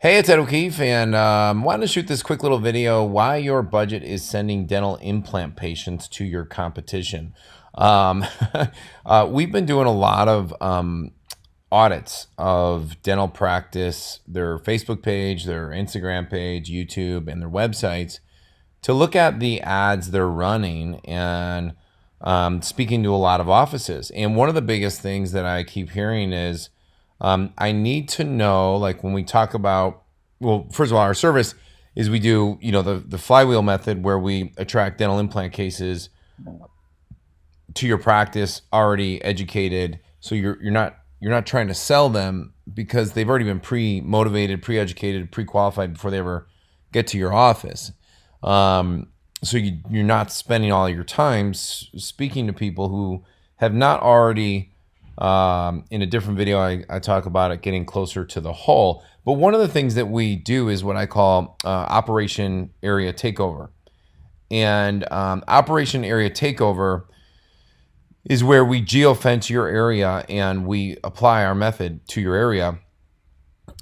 Hey, it's Ed O'Keefe, and wanted to shoot this quick little video why your budget is sending dental implant patients to your competition. Um, we've been doing a lot of audits of dental practice, their Facebook page, their Instagram page, YouTube, and their websites to look at the ads they're running and speaking to a lot of offices. And one of the biggest things that I keep hearing is I need to know, like when we talk about, well, first of all, our service is we do, the Flywheel Method where we attract dental implant cases to your practice already educated. So you're not trying to sell them because they've already been pre-motivated, pre-educated, pre-qualified before they ever get to your office. So you're not spending all your time speaking to people who have not already, in a different video, I talk about it getting closer to the whole. But one of the things that we do is what I call Operation Area Takeover. And Operation Area Takeover is where we geofence your area and we apply our method to your area.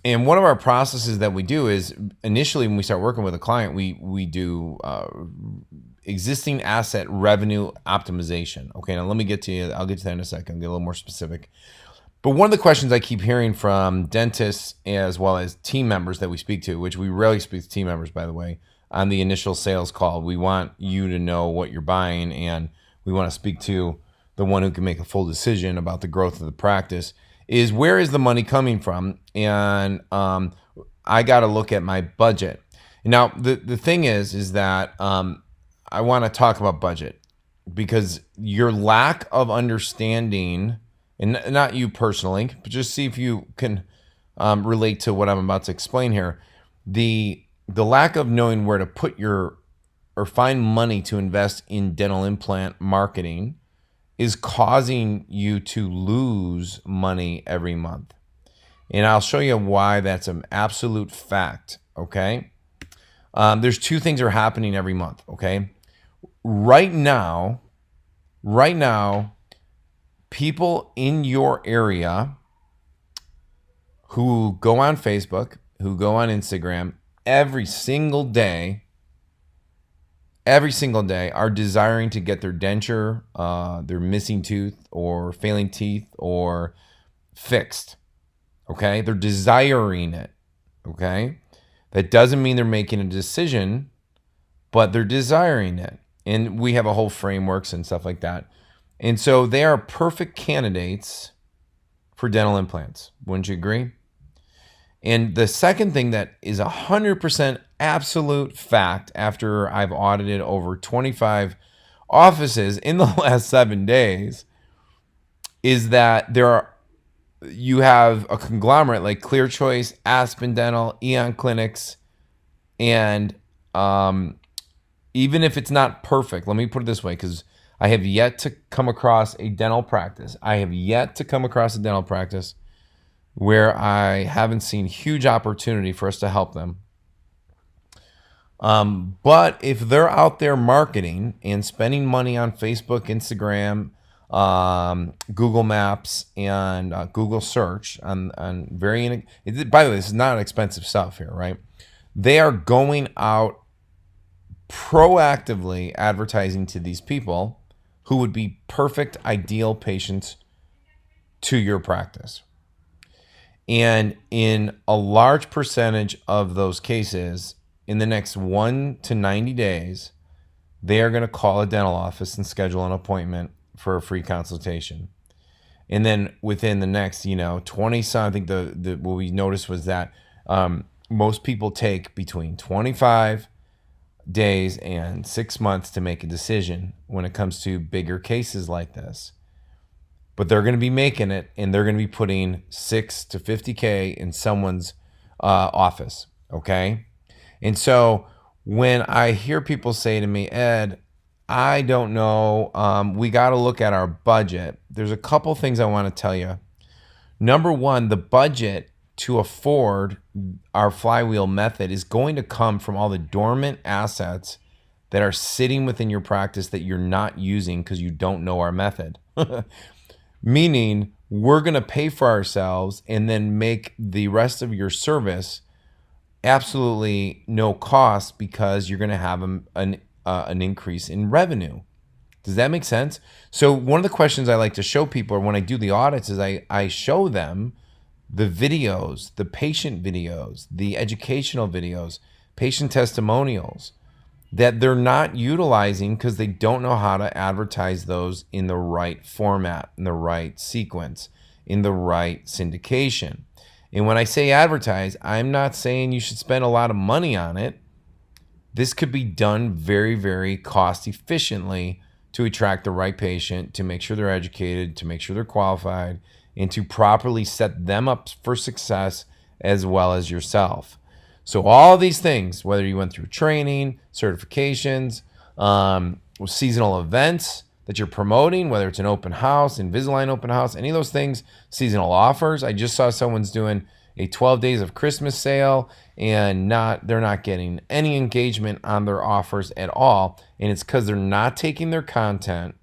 And one of our processes that we do is initially when we start working with a client, we do existing asset revenue optimization. Okay, now let me get to you. I'll get to that in a second. I'll get a little more specific. But one of the questions I keep hearing from dentists as well as team members that we speak to, which we rarely speak to team members, by the way, on the initial sales call, we want you to know what you're buying and we want to speak to the one who can make a full decision about the growth of the practice, is where is the money coming from? And I got to look at my budget. Now, the thing is that I want to talk about budget because your lack of understanding, and not you personally, but just see if you can relate to what I'm about to explain here. The lack of knowing where to put or find money to invest in dental implant marketing is causing you to lose money every month. And I'll show you why that's an absolute fact, okay? There's two things that are happening every month, okay? Right now, people in your area who go on Facebook, who go on Instagram every single day are desiring to get their denture, their missing tooth or failing teeth or fixed. Okay. They're desiring it. Okay. That doesn't mean they're making a decision, but they're desiring it. And we have a whole frameworks and stuff like that. And so they are perfect candidates for dental implants. Wouldn't you agree? And the second thing that is 100% absolute fact after I've audited over 25 offices in the last 7 days is that you have a conglomerate like Clear Choice, Aspen Dental, Eon Clinics, and even if it's not perfect, let me put it this way, because I have yet to come across a dental practice. Where I haven't seen huge opportunity for us to help them. But if they're out there marketing and spending money on Facebook, Instagram, Google Maps, and Google Search on by the way, this is not expensive stuff here, right? They are going out proactively advertising to these people who would be perfect, ideal patients to your practice. And in a large percentage of those cases, in the next 1 to 90 days, they are going to call a dental office and schedule an appointment for a free consultation. And then within the next, 20 some, I think what we noticed was that most people take between 25 days and 6 months to make a decision when it comes to bigger cases like this. But they're going to be making it, and they're going to be putting $6 to $50K in someone's office, okay? And so when I hear people say to me, Ed, I don't know, we got to look at our budget. There's a couple things I want to tell you. Number one, the budget to afford our Flywheel Method is going to come from all the dormant assets that are sitting within your practice that you're not using because you don't know our method. Meaning we're going to pay for ourselves and then make the rest of your service absolutely no cost because you're going to have an increase in revenue. Does that make sense? So one of the questions I like to show people, or when I do the audits, is I show them the videos, the patient videos, the educational videos, patient testimonials that they're not utilizing because they don't know how to advertise those in the right format, in the right sequence, in the right syndication. And when I say advertise, I'm not saying you should spend a lot of money on it. This could be done very, very cost efficiently to attract the right patient, to make sure they're educated, to make sure they're qualified, and to properly set them up for success as well as yourself. So all these things, whether you went through training, certifications, seasonal events that you're promoting, whether it's an open house, Invisalign open house, any of those things, seasonal offers. I just saw someone's doing a 12 days of Christmas sale and they're not getting any engagement on their offers at all. And it's because they're not taking their content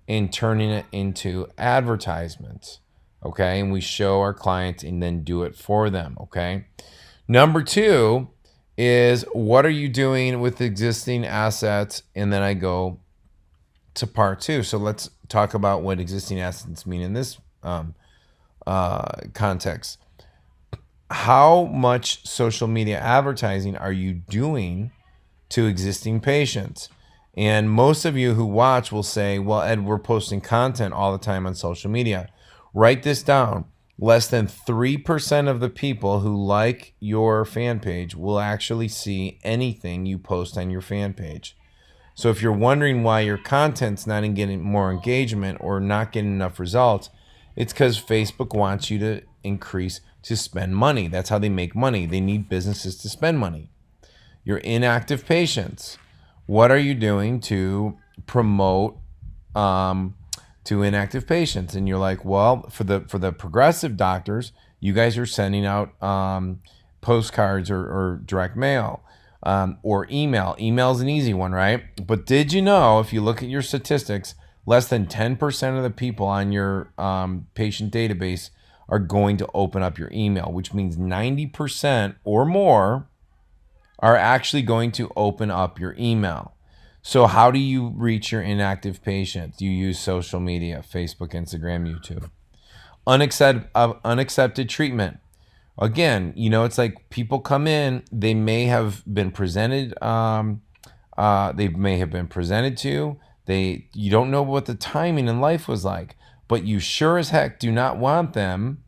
and turning it into advertisements. Okay. And we show our clients and then do it for them. Okay. Number two is, what are you doing with existing assets? And then I go to part two. So let's talk about what existing assets mean in this context. How much social media advertising are you doing to existing patients? And most of you who watch will say, well, Ed, we're posting content all the time on social media. Write this down. Less than 3% of the people who like your fan page will actually see anything you post on your fan page. So if you're wondering why your content's not getting more engagement or not getting enough results, it's because Facebook wants you to increase to spend money. That's how they make money. They need businesses to spend money. Your inactive patients. What are you doing to promote to inactive patients? And you're like, well, for the progressive doctors, you guys are sending out postcards or direct mail or email. Email is an easy one, right? But did you know, if you look at your statistics, less than 10% of the people on your patient database are going to open up your email, which means 90% or more are actually going to open up your email. So how do you reach your inactive patients? You use social media, Facebook, Instagram, YouTube. Unaccepted treatment. Again, it's like people come in, they may have been presented, to, you don't know what the timing in life was like, but you sure as heck do not want them,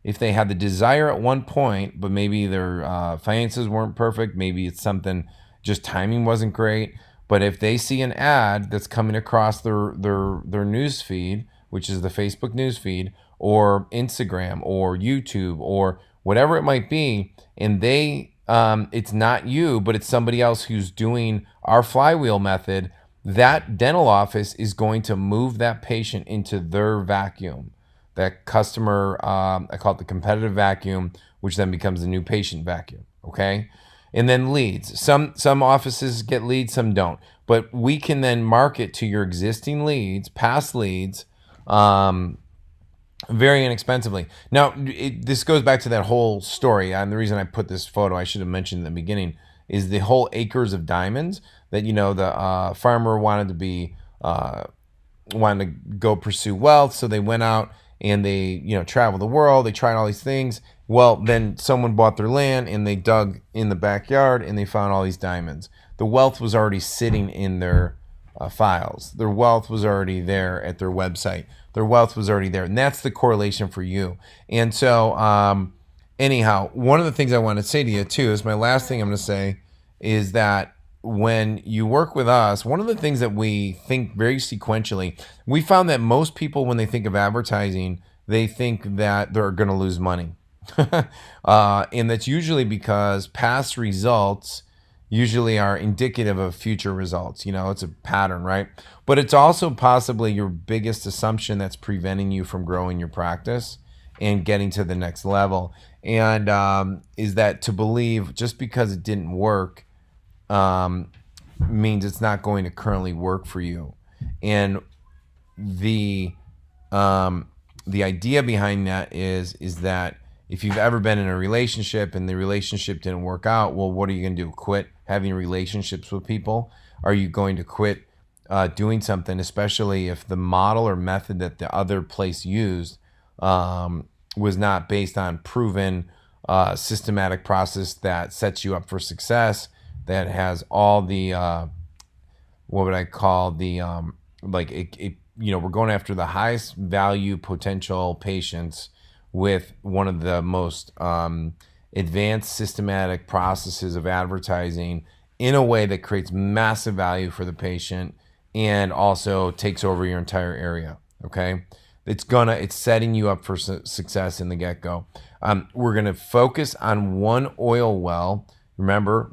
if they had the desire at one point, but maybe their finances weren't perfect, maybe it's something, just timing wasn't great. But if they see an ad that's coming across their news feed, which is the Facebook news feed, or Instagram, or YouTube, or whatever it might be, and it's not you, but it's somebody else who's doing our Flywheel method, that dental office is going to move that patient into their vacuum. That customer, I call it the competitive vacuum, which then becomes the new patient vacuum. Okay. And then leads. Some offices get leads, some don't. But we can then market to your existing leads, past leads, very inexpensively. Now, this goes back to that whole story. And the reason I put this photo, I should have mentioned in the beginning, is the whole acres of diamonds that, the farmer wanted to go pursue wealth. So they went out and they, traveled the world. They tried all these things. Well, then someone bought their land and they dug in the backyard and they found all these diamonds. The wealth was already sitting in their files. Their wealth was already there at their website. Their wealth was already there. And that's the correlation for you. And so, anyhow, one of the things I want to say to you too is my last thing I'm going to say is that when you work with us, one of the things that we think very sequentially, we found that most people, when they think of advertising, they think that they're going to lose money. And that's usually because past results usually are indicative of future results. It's a pattern, right? But it's also possibly your biggest assumption that's preventing you from growing your practice and getting to the next level. And is that to believe just because it didn't work means it's not going to currently work for you. And the idea behind that is that if you've ever been in a relationship and the relationship didn't work out, well, what are you going to do? Quit having relationships with people? Are you going to quit doing something, especially if the model or method that the other place used was not based on proven systematic process that sets you up for success, that has all the what would I call the we're going after the highest value potential patients with one of the most advanced systematic processes of advertising in a way that creates massive value for the patient and also takes over your entire area. Okay, it's setting you up for success in the get-go. We're gonna focus on one oil well. Remember,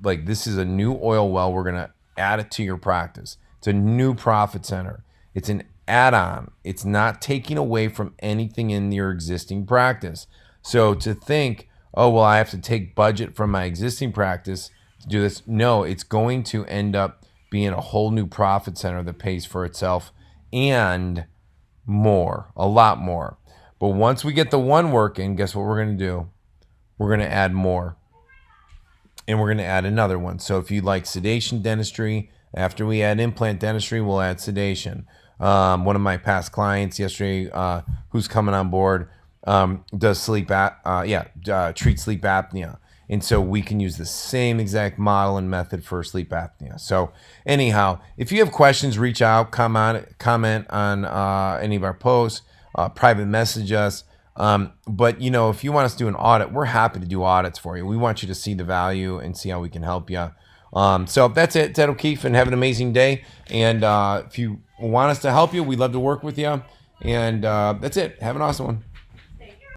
this is a new oil well. We're gonna add it to your practice. It's a new profit center. It's an add-on. It's not taking away from anything in your existing practice. So to think, oh, well, I have to take budget from my existing practice to do this. No, it's going to end up being a whole new profit center that pays for itself and more, a lot more. But once we get the one working, guess what we're going to do? We're going to add more. And we're going to add another one. So if you like sedation dentistry, after we add implant dentistry, we'll add sedation. One of my past clients yesterday, who's coming on board, does treat sleep apnea. And so we can use the same exact model and method for sleep apnea. So anyhow, if you have questions, reach out, comment on any of our posts, private message us. But if you want us to do an audit, we're happy to do audits for you. We want you to see the value and see how we can help you. So that's it, Ted O'Keefe, and have an amazing day. And if you want us to help you, we'd love to work with you. And that's it. Have an awesome one.